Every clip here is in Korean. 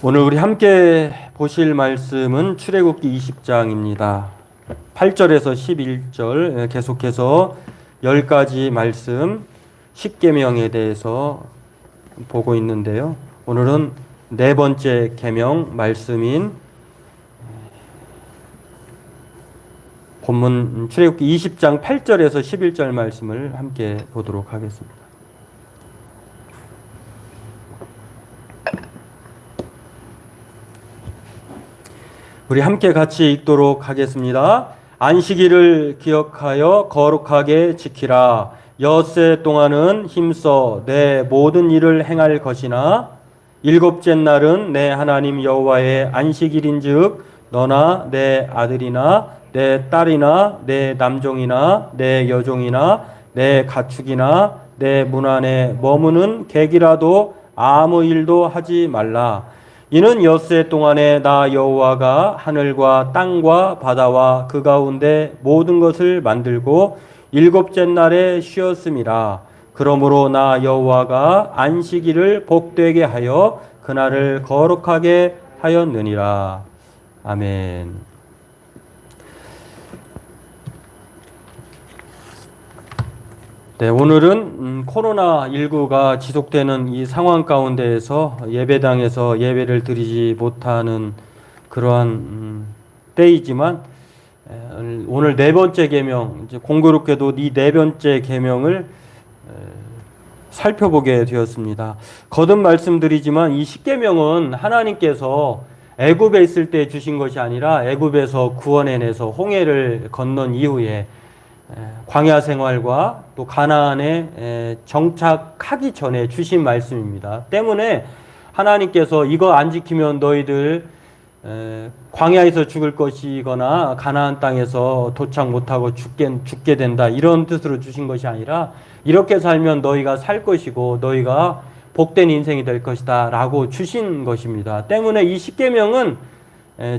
오늘 우리 함께 보실 말씀은 출애굽기 20장입니다. 8절에서 11절 계속해서 10가지 말씀 10계명에 대해서 보고 있는데요. 오늘은 네 번째 계명 말씀인 본문 출애굽기 20장 8절에서 11절 말씀을 함께 보도록 하겠습니다. 우리 함께 같이 읽도록 하겠습니다. 안식일을 기억하여 거룩하게 지키라. 엿새 동안은 힘써 내 모든 일을 행할 것이나 일곱째 날은 내 하나님 여호와의 안식일인즉 너나 내 아들이나 내 딸이나 내 남종이나 내 여종이나 내 가축이나 내 문 안에 머무는 객이라도 아무 일도 하지 말라. 이는 엿새 동안에 나 여호와가 하늘과 땅과 바다와 그 가운데 모든 것을 만들고 일곱째 날에 쉬었음이라. 그러므로 나 여호와가 안식일을 복되게 하여 그날을 거룩하게 하였느니라. 아멘. 네, 오늘은 코로나19가 지속되는 이 상황 가운데에서 예배당에서 예배를 드리지 못하는 그러한 때이지만 오늘 네 번째 계명, 이제 공교롭게도 이 네 번째 계명을 살펴보게 되었습니다. 거듭 말씀드리지만 이 십계명은 하나님께서 애굽에 있을 때 주신 것이 아니라 애굽에서 구원해내서 홍해를 건넌 이후에 광야 생활과 또 가나안에 정착하기 전에 주신 말씀입니다. 때문에 하나님께서 이거 안 지키면 너희들 광야에서 죽을 것이거나 가나안 땅에서 도착 못하고 죽게 된다, 이런 뜻으로 주신 것이 아니라 이렇게 살면 너희가 살 것이고 너희가 복된 인생이 될 것이다 라고 주신 것입니다. 때문에 이 십계명은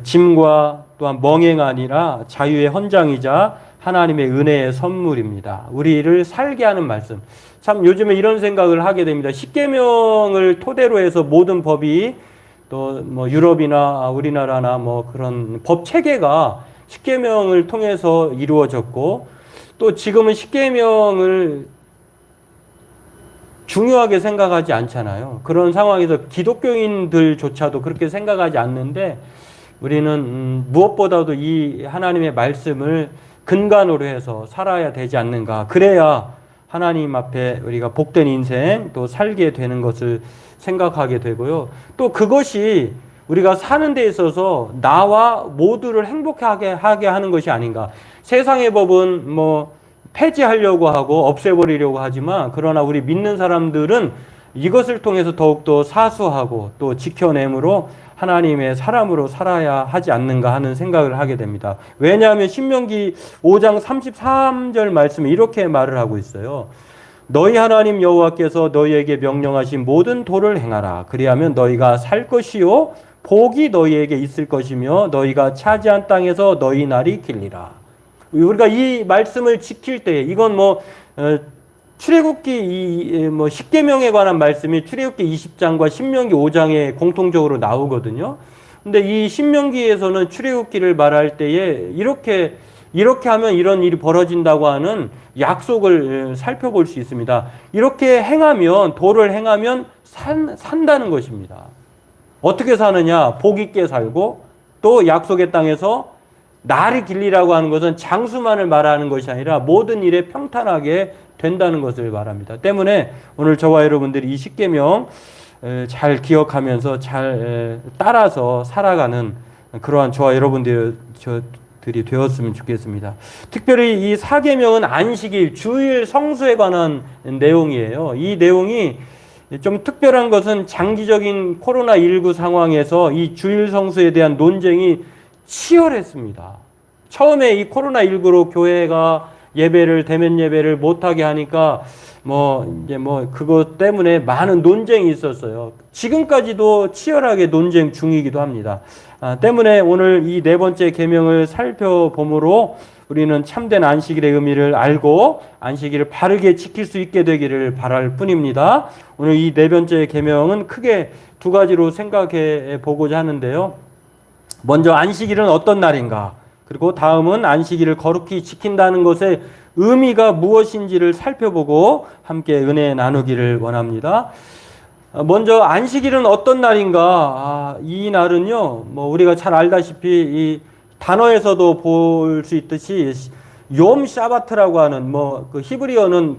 짐과 또한 멍해가 아니라 자유의 헌장이자 하나님의 은혜의 선물입니다. 우리를 살게 하는 말씀. 참 요즘에 이런 생각을 하게 됩니다. 십계명을 토대로 해서 모든 법이 또 뭐 유럽이나 우리나라나 뭐 그런 법 체계가 십계명을 통해서 이루어졌고, 또 지금은 십계명을 중요하게 생각하지 않잖아요. 그런 상황에서 기독교인들조차도 그렇게 생각하지 않는데 우리는 무엇보다도 이 하나님의 말씀을 근간으로 해서 살아야 되지 않는가. 그래야 하나님 앞에 우리가 복된 인생 또 살게 되는 것을 생각하게 되고요. 또 그것이 우리가 사는 데 있어서 나와 모두를 행복하게 하는 것이 아닌가. 세상의 법은 뭐 폐지하려고 하고 없애버리려고 하지만, 그러나 우리 믿는 사람들은 이것을 통해서 더욱더 사수하고 또 지켜내므로 하나님의 사람으로 살아야 하지 않는가 하는 생각을 하게 됩니다. 왜냐하면 신명기 5장 33절 말씀에 이렇게 말을 하고 있어요. 너희 하나님 여호와께서 너희에게 명령하신 모든 도를 행하라. 그리하면 너희가 살 것이요 복이 너희에게 있을 것이며 너희가 차지한 땅에서 너희 날이 길리라. 우리가 이 말씀을 지킬 때, 이건 출애굽기 뭐 십계명에 관한 말씀이 출애굽기 20장과 신명기 5장에 공통적으로 나오거든요. 근데 이 신명기에서는 출애굽기를 말할 때에 이렇게 하면 이런 일이 벌어진다고 하는 약속을 살펴볼 수 있습니다. 이렇게 행하면, 도를 행하면 산다는 것입니다. 어떻게 사느냐? 복 있게 살고, 또 약속의 땅에서 날이 길리라고 하는 것은 장수만을 말하는 것이 아니라 모든 일에 평탄하게 된다는 것을 말합니다. 때문에 오늘 저와 여러분들이 이 십계명 잘 기억하면서 잘 따라서 살아가는 그러한 저와 여러분들이 되었으면 좋겠습니다. 특별히 이 사계명은 안식일, 주일 성수에 관한 내용이에요. 이 내용이 좀 특별한 것은 장기적인 코로나19 상황에서 이 주일 성수에 대한 논쟁이 치열했습니다. 처음에 이 코로나19로 교회가 대면 예배를 못하게 하니까 그것 때문에 많은 논쟁이 있었어요. 지금까지도 치열하게 논쟁 중이기도 합니다. 때문에 오늘 이 네 번째 계명을 살펴보므로 우리는 참된 안식일의 의미를 알고 안식일을 바르게 지킬 수 있게 되기를 바랄 뿐입니다. 오늘 이 네 번째 계명은 크게 두 가지로 생각해 보고자 하는데요. 먼저 안식일은 어떤 날인가? 그리고 다음은 안식일을 거룩히 지킨다는 것의 의미가 무엇인지를 살펴보고 함께 은혜 나누기를 원합니다. 먼저 안식일은 어떤 날인가? 이 날은요, 우리가 잘 알다시피 이 단어에서도 볼 수 있듯이 욤 샤바트라고 하는 그 히브리어는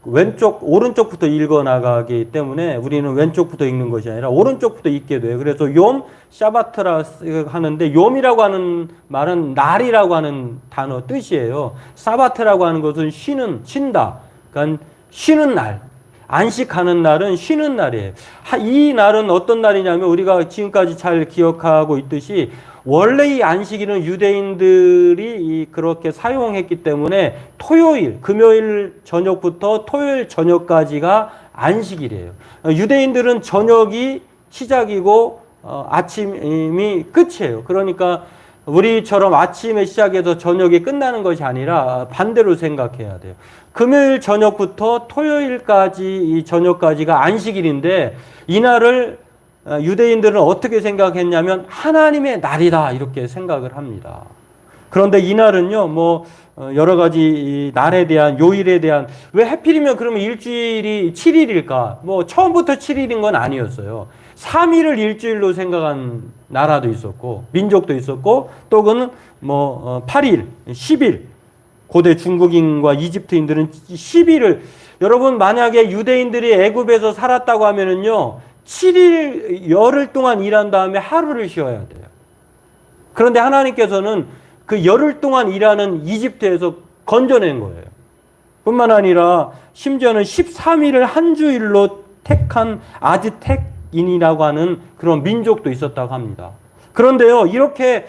왼쪽 오른쪽부터 읽어 나가기 때문에 우리는 왼쪽부터 읽는 것이 아니라 오른쪽부터 읽게 돼요. 그래서 욤 샤바트라 하는데 욤이라고 하는 말은 날이라고 하는 단어 뜻이에요. 사바트라고 하는 것은 쉰다. 그러니까 쉬는 날. 안식하는 날은 쉬는 날이에요. 이 날은 어떤 날이냐면 우리가 지금까지 잘 기억하고 있듯이 원래 이 안식일은 유대인들이 그렇게 사용했기 때문에 금요일 저녁부터 토요일 저녁까지가 안식일이에요. 유대인들은 저녁이 시작이고 아침이 끝이에요. 그러니까 우리처럼 아침에 시작해서 저녁이 끝나는 것이 아니라 반대로 생각해야 돼요. 금요일 저녁부터 토요일까지 이 저녁까지가 안식일인데 이날을 유대인들은 어떻게 생각했냐면 하나님의 날이다 이렇게 생각을 합니다. 그런데 이날은요 여러 가지 날에 대한 요일에 대한 왜 하필이면 그러면 일주일이 7일일까? 처음부터 7일인 건 아니었어요. 3일을 일주일로 생각한 나라도 있었고 민족도 있었고 또는 8일, 10일 고대 중국인과 이집트인들은 10일을 여러분 만약에 유대인들이 애굽에서 살았다고 하면은요 7일 열흘 동안 일한 다음에 하루를 쉬어야 돼요. 그런데 하나님께서는 그 열흘 동안 일하는 이집트에서 건져낸 거예요. 뿐만 아니라 심지어는 13일을 한 주일로 택한 아즈텍인이라고 하는 그런 민족도 있었다고 합니다. 그런데요 이렇게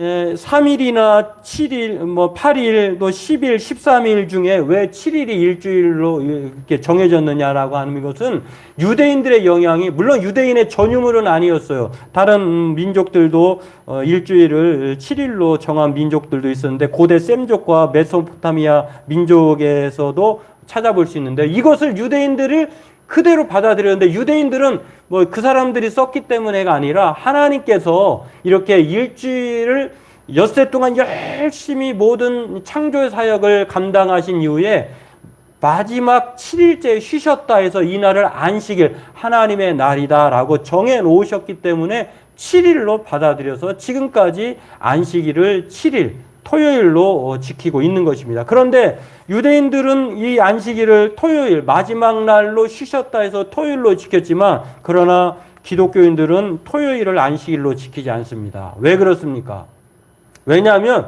3일이나 7일, 8일, 또 10일, 13일 중에 왜 7일이 일주일로 이렇게 정해졌느냐라고 하는 것은 유대인들의 영향이, 물론 유대인의 전유물은 아니었어요. 다른 민족들도 일주일을 7일로 정한 민족들도 있었는데, 고대 셈족과 메소포타미아 민족에서도 찾아볼 수 있는데, 이것을 유대인들을 그대로 받아들였는데 유대인들은 그 사람들이 썼기 때문에가 아니라 하나님께서 이렇게 일주일을 엿새 동안 열심히 모든 창조의 사역을 감당하신 이후에 마지막 7일째 쉬셨다 해서 이 날을 안식일, 하나님의 날이다라고 정해 놓으셨기 때문에 7일로 받아들여서 지금까지 안식일을 7일, 토요일로 지키고 있는 것입니다. 그런데 유대인들은 이 안식일을 토요일 마지막 날로 쉬셨다 해서 토요일로 지켰지만 그러나 기독교인들은 토요일을 안식일로 지키지 않습니다. 왜 그렇습니까? 왜냐하면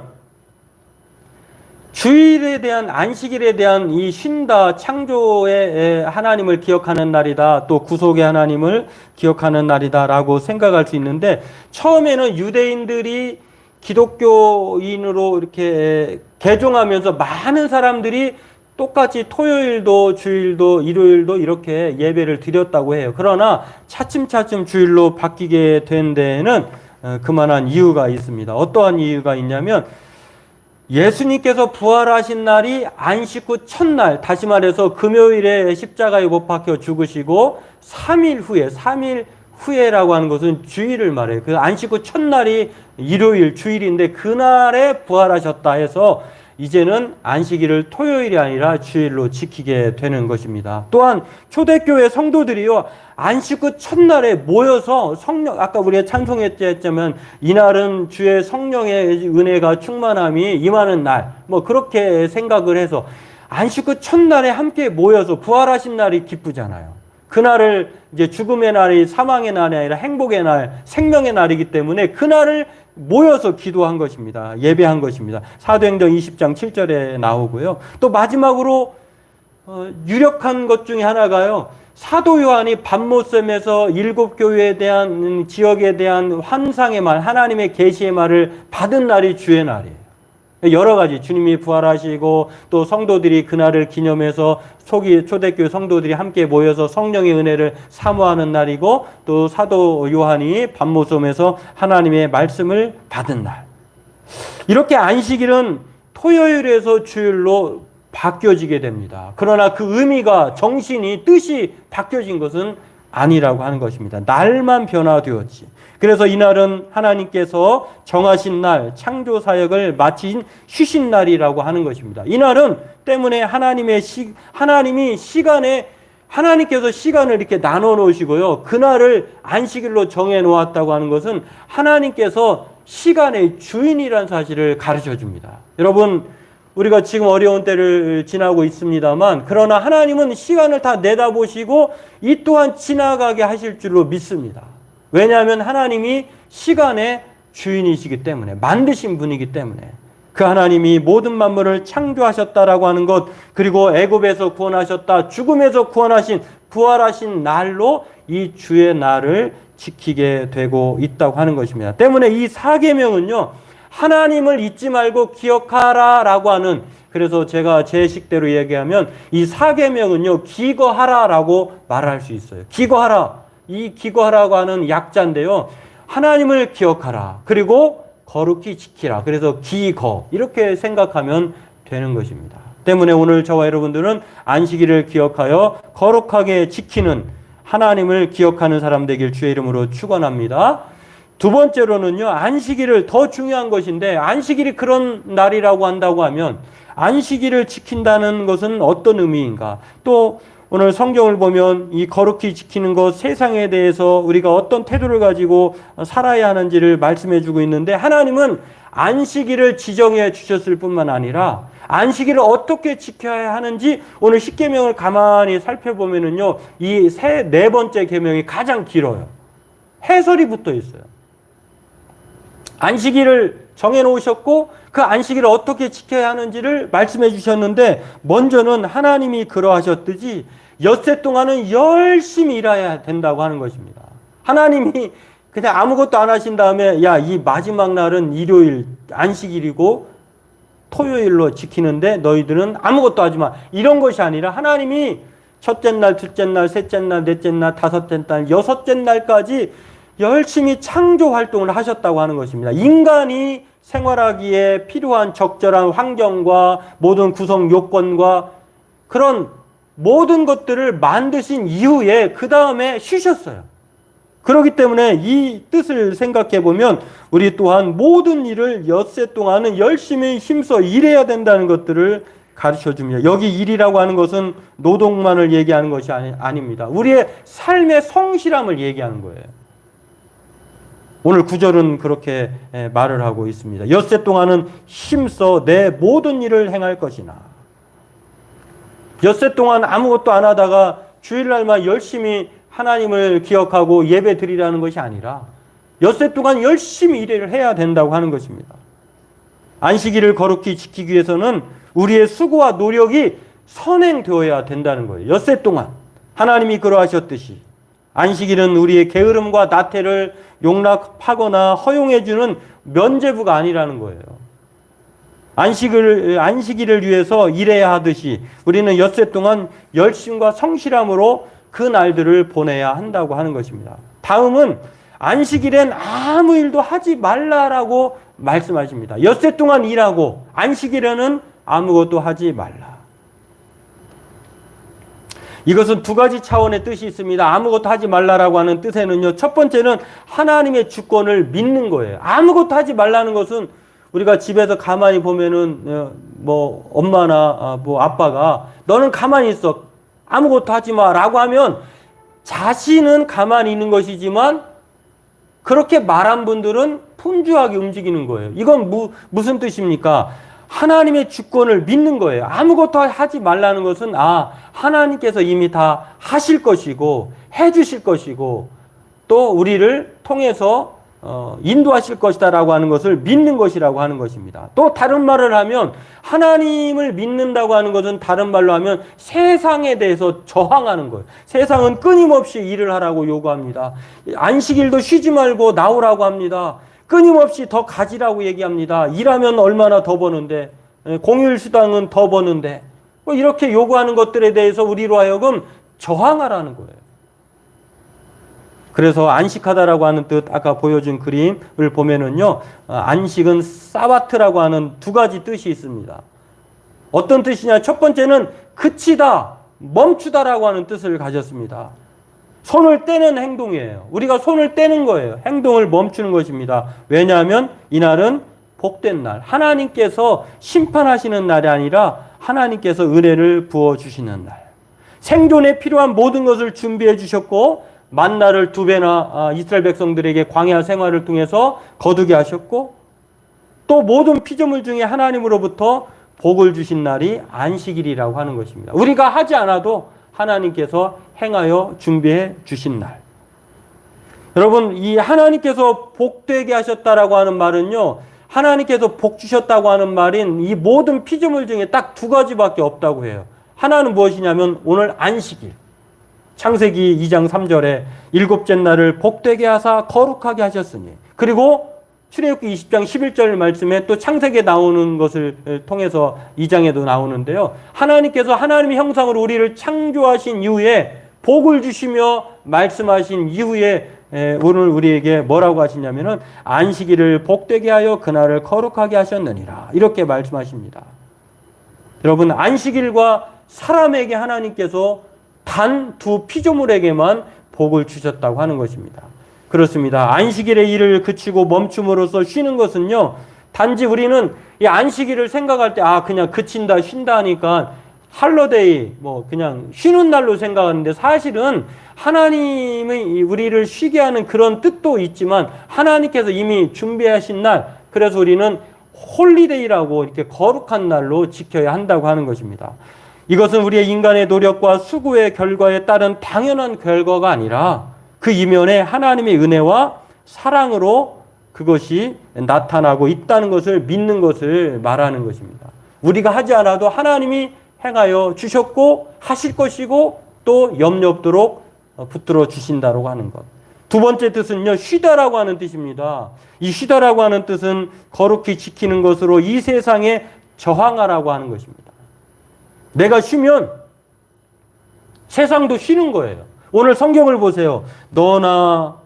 주일에 대한 안식일에 대한 이 쉰다 창조의 하나님을 기억하는 날이다 또 구속의 하나님을 기억하는 날이다라고 생각할 수 있는데 처음에는 유대인들이 기독교인으로 이렇게 개종하면서 많은 사람들이 똑같이 토요일도 주일도 일요일도 이렇게 예배를 드렸다고 해요. 그러나 차츰차츰 주일로 바뀌게 된 데에는 그만한 이유가 있습니다. 어떠한 이유가 있냐면 예수님께서 부활하신 날이 안식 후 첫날, 다시 말해서 금요일에 십자가에 못 박혀 죽으시고 3일 후에라고 하는 것은 주일을 말해요. 그 안식 후 첫날이 일요일, 주일인데 그날에 부활하셨다 해서 이제는 안식일을 토요일이 아니라 주일로 지키게 되는 것입니다. 또한 초대교회 성도들이요, 안식 후 첫날에 모여서 성령, 아까 우리가 찬송했지만 이날은 주의 성령의 은혜가 충만함이 임하는 날, 그렇게 생각을 해서 안식 후 첫날에 함께 모여서 부활하신 날이 기쁘잖아요. 그날을 이제 죽음의 날이 사망의 날이 아니라 행복의 날, 생명의 날이기 때문에 그날을 모여서 기도한 것입니다. 예배한 것입니다. 사도행전 20장 7절에 나오고요. 또 마지막으로 유력한 것 중에 하나가요. 사도 요한이 반모섬에서 일곱 교회에 대한 지역에 대한 환상의 말, 하나님의 계시의 말을 받은 날이 주의 날이에요. 여러 가지 주님이 부활하시고 또 성도들이 그날을 기념해서 초대교회 성도들이 함께 모여서 성령의 은혜를 사모하는 날이고 또 사도 요한이 반모섬에서 하나님의 말씀을 받은 날. 이렇게 안식일은 토요일에서 주일로 바뀌어지게 됩니다. 그러나 그 의미가, 정신이, 뜻이 바뀌어진 것은 아니라고 하는 것입니다. 날만 변화되었지. 그래서 이날은 하나님께서 정하신 날, 창조 사역을 마친 쉬신 날이라고 하는 것입니다. 이날은 때문에 하나님께서 시간을 이렇게 나눠 놓으시고요. 그날을 안식일로 정해 놓았다고 하는 것은 하나님께서 시간의 주인이라는 사실을 가르쳐 줍니다. 여러분, 우리가 지금 어려운 때를 지나고 있습니다만, 그러나 하나님은 시간을 다 내다보시고 이 또한 지나가게 하실 줄로 믿습니다. 왜냐하면 하나님이 시간의 주인이시기 때문에, 만드신 분이기 때문에, 그 하나님이 모든 만물을 창조하셨다라고 하는 것, 그리고 애굽에서 구원하셨다, 죽음에서 구원하신, 부활하신 날로 이 주의 날을 지키게 되고 있다고 하는 것입니다. 때문에 이 사계명은요, 하나님을 잊지 말고 기억하라 라고 하는, 그래서 제가 제 식대로 얘기하면 이 사계명은요, 기거하라라고 말할 수 있어요. 기거하라. 이 기거하라고 하는 약자인데요, 하나님을 기억하라, 그리고 거룩히 지키라. 그래서 기거, 이렇게 생각하면 되는 것입니다. 때문에 오늘 저와 여러분들은 안식일을 기억하여 거룩하게 지키는, 하나님을 기억하는 사람 되길 주의 이름으로 축원합니다. 두 번째로는요, 안식일을, 더 중요한 것인데, 안식일이 그런 날이라고 한다고 하면 안식일을 지킨다는 것은 어떤 의미인가? 또 오늘 성경을 보면 이 거룩히 지키는 것, 세상에 대해서 우리가 어떤 태도를 가지고 살아야 하는지를 말씀해 주고 있는데, 하나님은 안식일을 지정해 주셨을 뿐만 아니라 안식일을 어떻게 지켜야 하는지 오늘 십계명을 가만히 살펴보면은요, 이 네 번째 계명이 가장 길어요. 해설이 붙어 있어요. 안식일을 정해 놓으셨고 그 안식일을 어떻게 지켜야 하는지를 말씀해 주셨는데, 먼저는 하나님이 그러하셨듯이 엿새 동안은 열심히 일해야 된다고 하는 것입니다. 하나님이 그냥 아무것도 안 하신 다음에, 야, 이 마지막 날은 일요일 안식일이고 토요일로 지키는데 너희들은 아무것도 하지 마, 이런 것이 아니라 하나님이 첫째 날, 둘째 날, 셋째 날, 넷째 날, 다섯째 날, 여섯째 날까지 열심히 창조 활동을 하셨다고 하는 것입니다. 인간이 생활하기에 필요한 적절한 환경과 모든 구성 요건과 그런 모든 것들을 만드신 이후에 그 다음에 쉬셨어요. 그렇기 때문에 이 뜻을 생각해 보면 우리 또한 모든 일을 엿새 동안은 열심히 힘써 일해야 된다는 것들을 가르쳐 줍니다. 여기 일이라고 하는 것은 노동만을 얘기하는 것이 아닙니다. 우리의 삶의 성실함을 얘기하는 거예요. 오늘 구절은 그렇게 말을 하고 있습니다. 엿새 동안은 힘써 내 모든 일을 행할 것이나. 엿새 동안 아무것도 안 하다가 주일날만 열심히 하나님을 기억하고 예배 드리라는 것이 아니라 엿새 동안 열심히 일을 해야 된다고 하는 것입니다. 안식일을 거룩히 지키기 위해서는 우리의 수고와 노력이 선행되어야 된다는 거예요. 엿새 동안 하나님이 그러하셨듯이 안식일은 우리의 게으름과 나태를 용납하거나 허용해주는 면죄부가 아니라는 거예요. 안식일을 위해서 일해야 하듯이 우리는 엿새 동안 열심과 성실함으로 그 날들을 보내야 한다고 하는 것입니다. 다음은 안식일엔 아무 일도 하지 말라라고 말씀하십니다. 엿새 동안 일하고 안식일에는 아무것도 하지 말라. 이것은 두 가지 차원의 뜻이 있습니다. 아무것도 하지 말라라고 하는 뜻에는요, 첫 번째는 하나님의 주권을 믿는 거예요. 아무것도 하지 말라는 것은 우리가 집에서 가만히 보면은 뭐 엄마나 뭐 아빠가 너는 가만히 있어, 아무것도 하지 마라고 하면 자신은 가만히 있는 것이지만 그렇게 말한 분들은 분주하게 움직이는 거예요. 이건 무슨 뜻입니까? 하나님의 주권을 믿는 거예요. 아무것도 하지 말라는 것은 하나님께서 이미 다 하실 것이고 해주실 것이고 또 우리를 통해서 인도하실 것이다라고 하는 것을 믿는 것이라고 하는 것입니다. 또 다른 말을 하면 하나님을 믿는다고 하는 것은 다른 말로 하면 세상에 대해서 저항하는 거예요. 세상은 끊임없이 일을 하라고 요구합니다. 안식일도 쉬지 말고 나오라고 합니다. 끊임없이 더 가지라고 얘기합니다. 일하면 얼마나 더 버는데, 공휴일수당은 더 버는데, 이렇게 요구하는 것들에 대해서 우리로 하여금 저항하라는 거예요. 그래서 안식하다라고 하는 뜻, 아까 보여준 그림을 보면은요, 안식은 사바트라고 하는 두 가지 뜻이 있습니다. 어떤 뜻이냐? 첫 번째는 그치다, 멈추다라고 하는 뜻을 가졌습니다. 손을 떼는 행동이에요. 우리가 손을 떼는 거예요. 행동을 멈추는 것입니다. 왜냐하면 이날은 복된 날, 하나님께서 심판하시는 날이 아니라 하나님께서 은혜를 부어주시는 날. 생존에 필요한 모든 것을 준비해 주셨고 만나를 2배나 이스라엘 백성들에게 광야 생활을 통해서 거두게 하셨고 또 모든 피조물 중에 하나님으로부터 복을 주신 날이 안식일이라고 하는 것입니다. 우리가 하지 않아도 하나님께서 행하여 준비해 주신 날. 여러분, 이 하나님께서 복되게 하셨다라고 하는 말은요, 하나님께서 복 주셨다고 하는 말인 이 모든 피조물 중에 딱 두 가지밖에 없다고 해요. 하나는 무엇이냐면 오늘 안식일. 창세기 2장 3절에 일곱째 날을 복되게 하사 거룩하게 하셨으니, 그리고 출애굽기 20장 11절 말씀에 또 창세기에 나오는 것을 통해서 2장에도 나오는데요. 하나님께서 하나님의 형상으로 우리를 창조하신 이후에 복을 주시며 말씀하신 이후에 오늘 우리에게 뭐라고 하시냐면은 안식일을 복되게 하여 그날을 거룩하게 하셨느니라, 이렇게 말씀하십니다. 여러분, 안식일과 사람에게 하나님께서 단 두 피조물에게만 복을 주셨다고 하는 것입니다. 그렇습니다. 안식일의 일을 그치고 멈춤으로써 쉬는 것은요, 단지 우리는 이 안식일을 생각할 때 그냥 그친다, 쉰다 하니까 할러데이, 그냥 쉬는 날로 생각하는데, 사실은 하나님이 우리를 쉬게 하는 그런 뜻도 있지만 하나님께서 이미 준비하신 날, 그래서 우리는 홀리데이라고 이렇게 거룩한 날로 지켜야 한다고 하는 것입니다. 이것은 우리의 인간의 노력과 수고의 결과에 따른 당연한 결과가 아니라 그 이면에 하나님의 은혜와 사랑으로 그것이 나타나고 있다는 것을 믿는 것을 말하는 것입니다. 우리가 하지 않아도 하나님이 행하여 주셨고 하실 것이고 또 염려 없도록 붙들어 주신다고 하는 것. 두 번째 뜻은요, 쉬다라고 하는 뜻입니다. 이 쉬다라고 하는 뜻은 거룩히 지키는 것으로 이 세상에 저항하라고 하는 것입니다. 내가 쉬면 세상도 쉬는 거예요. 오늘 성경을 보세요. 너나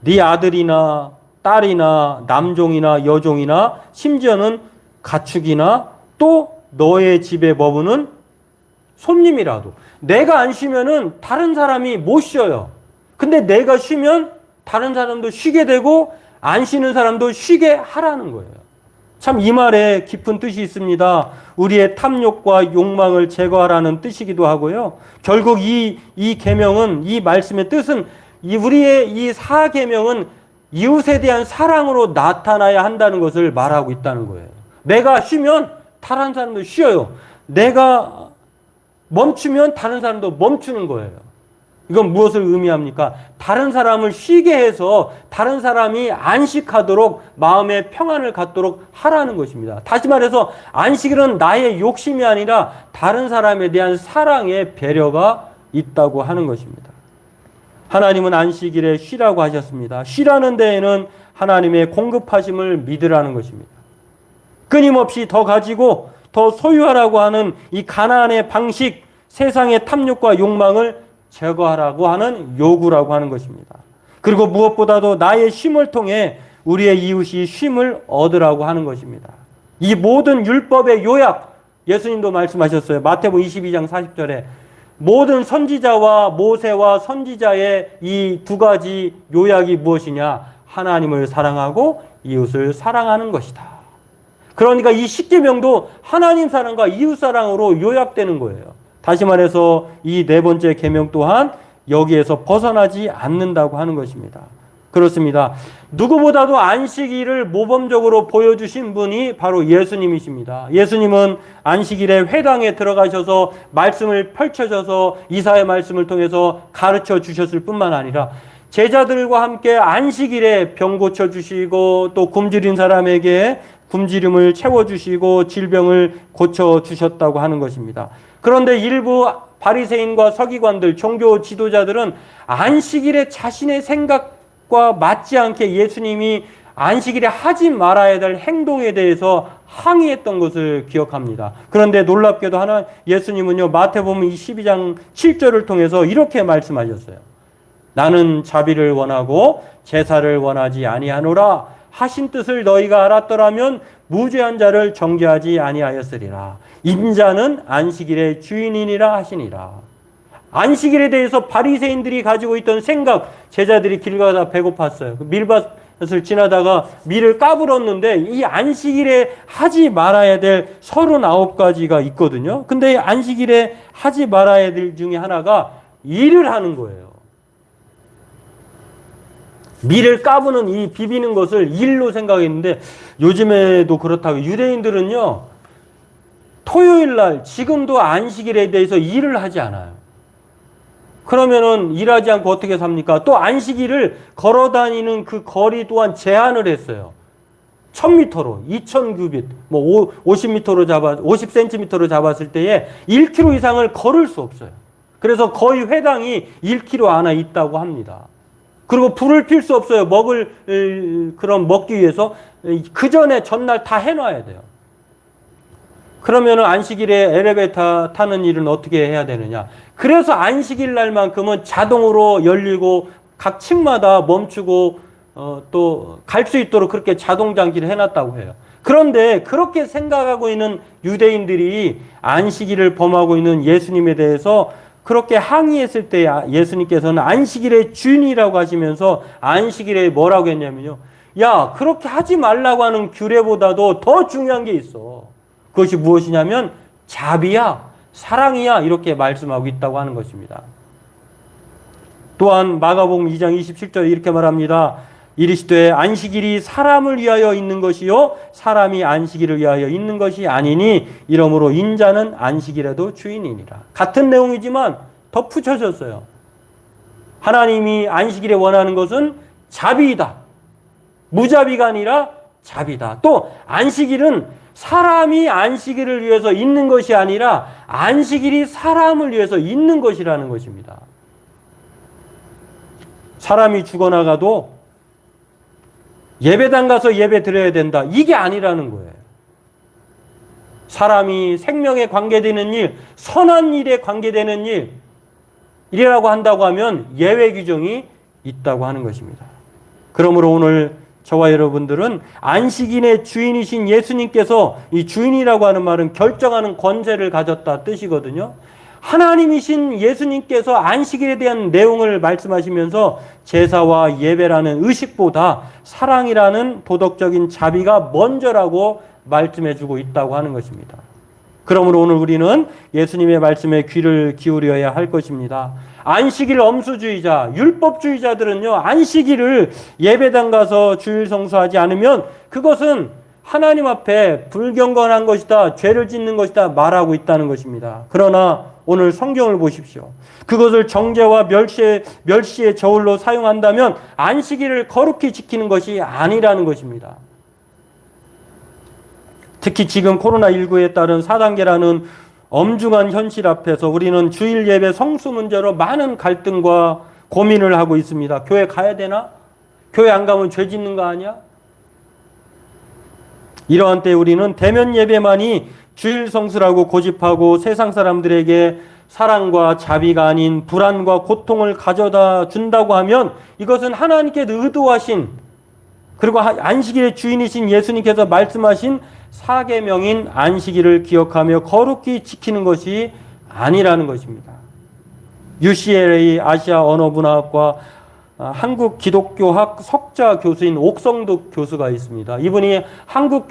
네 아들이나 딸이나 남종이나 여종이나 심지어는 가축이나 또 너의 집에 머무는 손님이라도 내가 안 쉬면은 다른 사람이 못 쉬어요. 근데 내가 쉬면 다른 사람도 쉬게 되고 안 쉬는 사람도 쉬게 하라는 거예요. 참 이 말에 깊은 뜻이 있습니다. 우리의 탐욕과 욕망을 제거하라는 뜻이기도 하고요. 결국 이 계명은, 이 말씀의 뜻은, 우리의 이 사계명은 이웃에 대한 사랑으로 나타나야 한다는 것을 말하고 있다는 거예요. 내가 쉬면 다른 사람도 쉬어요. 내가 멈추면 다른 사람도 멈추는 거예요. 이건 무엇을 의미합니까? 다른 사람을 쉬게 해서 다른 사람이 안식하도록 마음의 평안을 갖도록 하라는 것입니다. 다시 말해서 안식일은 나의 욕심이 아니라 다른 사람에 대한 사랑의 배려가 있다고 하는 것입니다. 하나님은 안식일에 쉬라고 하셨습니다. 쉬라는 데에는 하나님의 공급하심을 믿으라는 것입니다. 끊임없이 더 가지고 더 소유하라고 하는 이 가나안의 방식, 세상의 탐욕과 욕망을 제거하라고 하는 요구라고 하는 것입니다. 그리고 무엇보다도 나의 쉼을 통해 우리의 이웃이 쉼을 얻으라고 하는 것입니다. 이 모든 율법의 요약, 예수님도 말씀하셨어요. 마태복음 22장 40절에 모든 선지자와 모세와 선지자의 이 두 가지 요약이 무엇이냐? 하나님을 사랑하고 이웃을 사랑하는 것이다. 그러니까 이 십계명도 하나님 사랑과 이웃 사랑으로 요약되는 거예요. 다시 말해서 이 네 번째 계명 또한 여기에서 벗어나지 않는다고 하는 것입니다. 그렇습니다. 누구보다도 안식일을 모범적으로 보여주신 분이 바로 예수님이십니다. 예수님은 안식일에 회당에 들어가셔서 말씀을 펼쳐셔서 이사의 말씀을 통해서 가르쳐 주셨을 뿐만 아니라 제자들과 함께 안식일에 병 고쳐주시고 또 굶주린 사람에게 굶주림을 채워주시고 질병을 고쳐주셨다고 하는 것입니다. 그런데 일부 바리새인과 서기관들, 종교 지도자들은 안식일에 자신의 생각과 맞지 않게 예수님이 안식일에 하지 말아야 될 행동에 대해서 항의했던 것을 기억합니다. 그런데 놀랍게도 예수님은요, 마태복음 22장 7절을 통해서 이렇게 말씀하셨어요. 나는 자비를 원하고 제사를 원하지 아니하노라 하신 뜻을 너희가 알았더라면 무죄한 자를 정죄하지 아니하였으리라. 인자는 안식일의 주인이니라 하시니라. 안식일에 대해서 바리새인들이 가지고 있던 생각, 제자들이 길 가다 배고팠어요. 밀밭을 지나다가 밀을 까불었는데 이 안식일에 하지 말아야 될 39가지가 있거든요. 근데 안식일에 하지 말아야 될 중에 하나가 일을 하는 거예요. 밀을 까부는 이 비비는 것을 일로 생각했는데 요즘에도 그렇다고 유대인들은요, 토요일 날 지금도 안식일에 대해서 일을 하지 않아요. 그러면은 일하지 않고 어떻게 삽니까? 또 안식일을 걸어 다니는 그 거리 또한 제한을 했어요. 1000m로, 2000규빗, 뭐 50cm로 잡았을 때에 1km 이상을 걸을 수 없어요. 그래서 거의 회당이 1km 안에 있다고 합니다. 그리고 불을 필 수 없어요. 먹기 위해서 그 전에 전날 다 해놔야 돼요. 그러면은 안식일에 엘리베이터 타는 일은 어떻게 해야 되느냐? 그래서 안식일 날만큼은 자동으로 열리고 각 층마다 멈추고 또 갈 수 있도록 그렇게 자동 장치를 해놨다고 해요. 그런데 그렇게 생각하고 있는 유대인들이 안식일을 범하고 있는 예수님에 대해서 그렇게 항의했을 때 예수님께서는 안식일의 주인이라고 하시면서 안식일에 뭐라고 했냐면요. 야, 그렇게 하지 말라고 하는 규례보다도 더 중요한 게 있어. 그것이 무엇이냐면 자비야, 사랑이야, 이렇게 말씀하고 있다고 하는 것입니다. 또한 마가복음 2장 27절에 이렇게 말합니다. 이르시되 안식일이 사람을 위하여 있는 것이요 사람이 안식일을 위하여 있는 것이 아니니 이러므로 인자는 안식일에도 주인이니라. 같은 내용이지만 덧붙여졌어요. 하나님이 안식일에 원하는 것은 자비이다. 무자비가 아니라 자비다. 또 안식일은 사람이 안식일을 위해서 있는 것이 아니라 안식일이 사람을 위해서 있는 것이라는 것입니다. 사람이 죽어나가도 예배당 가서 예배 드려야 된다. 이게 아니라는 거예요. 사람이 생명에 관계되는 일, 선한 일에 관계되는 일이라고 한다고 하면 예외 규정이 있다고 하는 것입니다. 그러므로 오늘 저와 여러분들은 안식일의 주인이신 예수님께서, 이 주인이라고 하는 말은 결정하는 권세를 가졌다 뜻이거든요. 하나님이신 예수님께서 안식일에 대한 내용을 말씀하시면서 제사와 예배라는 의식보다 사랑이라는 도덕적인 자비가 먼저라고 말씀해주고 있다고 하는 것입니다. 그러므로 오늘 우리는 예수님의 말씀에 귀를 기울여야 할 것입니다. 안식일 엄수주의자, 율법주의자들은요, 안식일을 예배당 가서 주일 성수하지 않으면 그것은 하나님 앞에 불경건한 것이다, 죄를 짓는 것이다 말하고 있다는 것입니다. 그러나 오늘 성경을 보십시오. 그것을 정죄와 멸시의 저울로 사용한다면 안식일을 거룩히 지키는 것이 아니라는 것입니다. 특히 지금 코로나19에 따른 4단계라는 엄중한 현실 앞에서 우리는 주일 예배 성수 문제로 많은 갈등과 고민을 하고 있습니다. 교회 가야 되나? 교회 안 가면 죄 짓는 거 아니야? 이러한 때 우리는 대면 예배만이 주일 성수라고 고집하고 세상 사람들에게 사랑과 자비가 아닌 불안과 고통을 가져다 준다고 하면 이것은 하나님께 의도하신, 그리고 안식일의 주인이신 예수님께서 말씀하신 사계명인 안식일을 기억하며 거룩히 지키는 것이 아니라는 것입니다. UCLA 아시아 언어문화학과 한국 기독교학 석자 교수인 옥성득 교수가 있습니다. 이분이 한국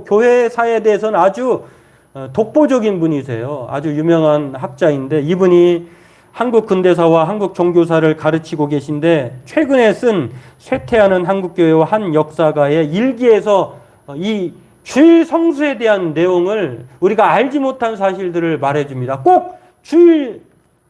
교회사에 대해서는 아주 독보적인 분이세요. 아주 유명한 학자인데 이분이 한국 근대사와 한국 종교사를 가르치고 계신데 최근에 쓴 쇠퇴하는 한국교회와 한 역사가의 일기에서 이 주일 성수에 대한 내용을, 우리가 알지 못한 사실들을 말해줍니다. 꼭 주일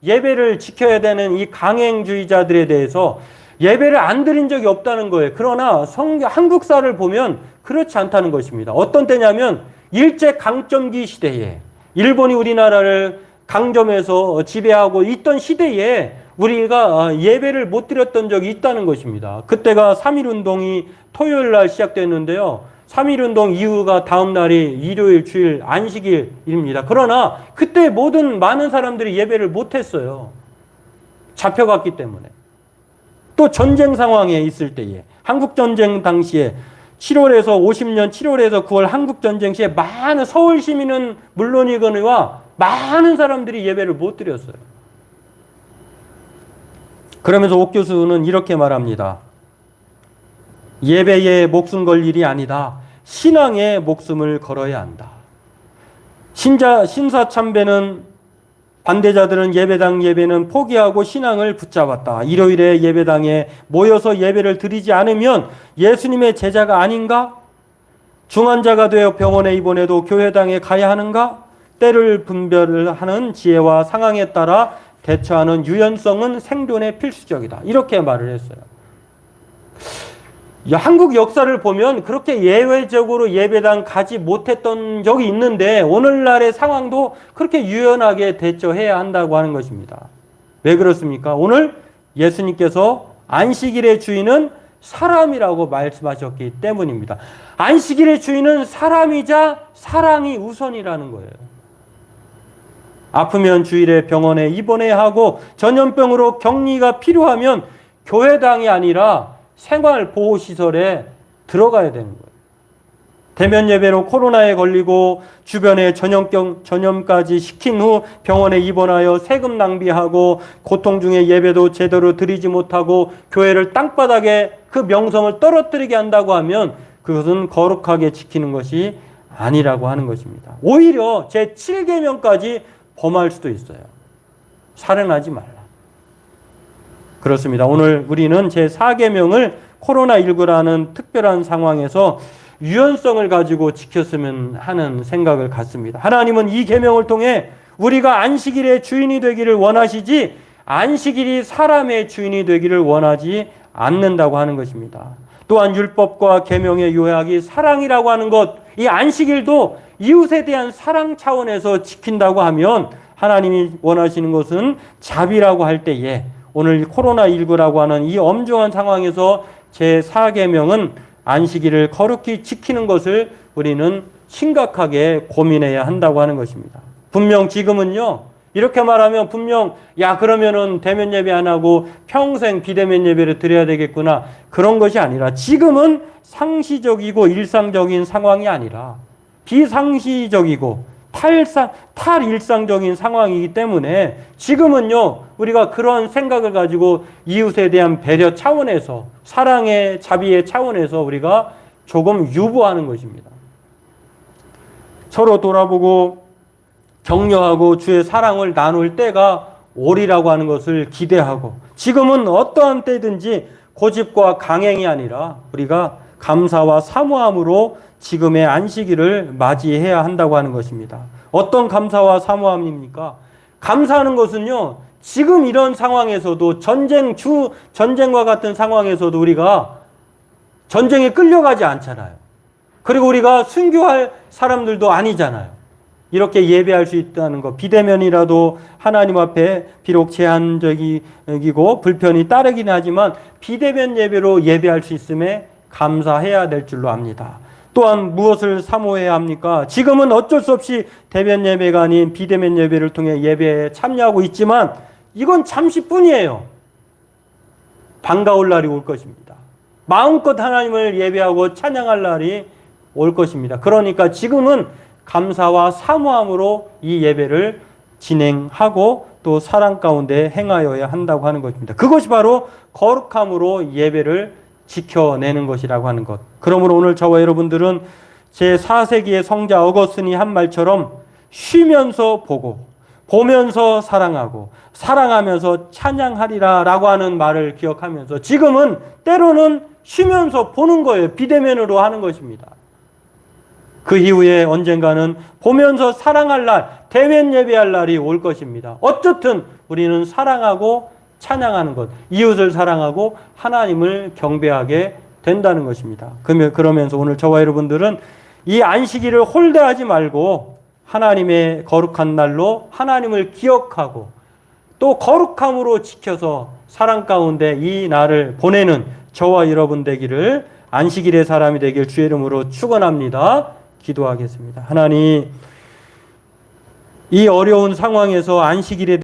예배를 지켜야 되는 이 강행주의자들에 대해서 예배를 안 드린 적이 없다는 거예요. 그러나 한국사를 보면 그렇지 않다는 것입니다. 어떤 때냐면 일제 강점기 시대에 일본이 우리나라를 강점해서 지배하고 있던 시대에 우리가 예배를 못 드렸던 적이 있다는 것입니다. 그때가 3.1운동이 토요일 날 시작됐는데요. 3.1운동 이후가 다음 날이 일요일, 주일, 안식일입니다. 그러나 그때 많은 사람들이 예배를 못했어요. 잡혀갔기 때문에. 또 전쟁 상황에 있을 때에 한국전쟁 당시에 7월에서 50년 7월에서 9월 한국전쟁 시에 많은 서울 시민은 물론이거니와 많은 사람들이 예배를 못 드렸어요. 그러면서 옥 교수는 이렇게 말합니다. 예배에 목숨 걸 일이 아니다. 신앙에 목숨을 걸어야 한다. 신사참배는 반대자들은 예배당 예배는 포기하고 신앙을 붙잡았다. 일요일에 예배당에 모여서 예배를 드리지 않으면 예수님의 제자가 아닌가? 중환자가 되어 병원에 입원해도 교회당에 가야 하는가? 때를 분별하는 지혜와 상황에 따라 대처하는 유연성은 생존에 필수적이다. 이렇게 말을 했어요. 한국 역사를 보면 그렇게 예외적으로 예배당 가지 못했던 적이 있는데 오늘날의 상황도 그렇게 유연하게 대처해야 한다고 하는 것입니다. 왜 그렇습니까? 오늘 예수님께서 안식일의 주인은 사람이라고 말씀하셨기 때문입니다. 안식일의 주인은 사람이자 사랑이 우선이라는 거예요. 아프면 주일에 병원에 입원해야 하고 전염병으로 격리가 필요하면 교회당이 아니라 생활보호시설에 들어가야 되는 거예요. 대면 예배로 코로나에 걸리고 주변에 전염까지 시킨 후 병원에 입원하여 세금 낭비하고 고통 중에 예배도 제대로 드리지 못하고 교회를 땅바닥에 그 명성을 떨어뜨리게 한다고 하면 그것은 거룩하게 지키는 것이 아니라고 하는 것입니다. 오히려 제7계명까지 범할 수도 있어요. 살인하지 말라. 그렇습니다. 오늘 우리는 제4계명을 코로나19라는 특별한 상황에서 유연성을 가지고 지켰으면 하는 생각을 갖습니다. 하나님은 이 계명을 통해 우리가 안식일의 주인이 되기를 원하시지 안식일이 사람의 주인이 되기를 원하지 않는다고 하는 것입니다. 또한 율법과 계명의 요약이 사랑이라고 하는 것, 이 안식일도 이웃에 대한 사랑 차원에서 지킨다고 하면 하나님이 원하시는 것은 자비라고 할 때에 오늘 코로나19라고 하는 이 엄중한 상황에서 제4계명은 안식일을 거룩히 지키는 것을 우리는 심각하게 고민해야 한다고 하는 것입니다. 분명 지금은요, 이렇게 말하면 분명 그러면은 대면 예배 안 하고 평생 비대면 예배를 드려야 되겠구나. 그런 것이 아니라 지금은 상시적이고 일상적인 상황이 아니라 비상시적이고 탈일상적인 상황이기 때문에 지금은요, 우리가 그런 생각을 가지고 이웃에 대한 배려 차원에서 사랑의 자비의 차원에서 우리가 조금 유보하는 것입니다. 서로 돌아보고 격려하고 주의 사랑을 나눌 때가 오리라고 하는 것을 기대하고 지금은 어떠한 때든지 고집과 강행이 아니라 우리가 감사와 사모함으로 지금의 안식일을 맞이해야 한다고 하는 것입니다. 어떤 감사와 사모함입니까? 감사하는 것은요, 지금 이런 상황에서도 전쟁과 같은 상황에서도 우리가 전쟁에 끌려가지 않잖아요. 그리고 우리가 순교할 사람들도 아니잖아요. 이렇게 예배할 수 있다는 것, 비대면이라도 하나님 앞에 비록 제한적이고 불편이 따르긴 하지만 비대면 예배로 예배할 수 있음에 감사해야 될 줄로 압니다. 또한 무엇을 사모해야 합니까? 지금은 어쩔 수 없이 대면 예배가 아닌 비대면 예배를 통해 예배에 참여하고 있지만 이건 잠시뿐이에요. 반가울 날이 올 것입니다. 마음껏 하나님을 예배하고 찬양할 날이 올 것입니다. 그러니까 지금은 감사와 사모함으로 이 예배를 진행하고 또 사랑 가운데 행하여야 한다고 하는 것입니다. 그것이 바로 거룩함으로 예배를 지켜내는 것이라고 하는 것. 그러므로 오늘 저와 여러분들은 제4세기의 성자 어거스틴이 한 말처럼 쉬면서 보고 보면서 사랑하고 사랑하면서 찬양하리라 라고 하는 말을 기억하면서 지금은 때로는 쉬면서 보는 거예요. 비대면으로 하는 것입니다. 그 이후에 언젠가는 보면서 사랑할 날, 대면 예배할 날이 올 것입니다. 어쨌든 우리는 사랑하고 찬양하는 것, 이웃을 사랑하고 하나님을 경배하게 된다는 것입니다. 그러면서 오늘 저와 여러분들은 이 안식일을 홀대하지 말고 하나님의 거룩한 날로 하나님을 기억하고 또 거룩함으로 지켜서 사랑 가운데 이 날을 보내는 저와 여러분 되기를, 안식일의 사람이 되길 주의 이름으로 축원합니다. 기도하겠습니다. 하나님, 이 어려운 상황에서 안식일에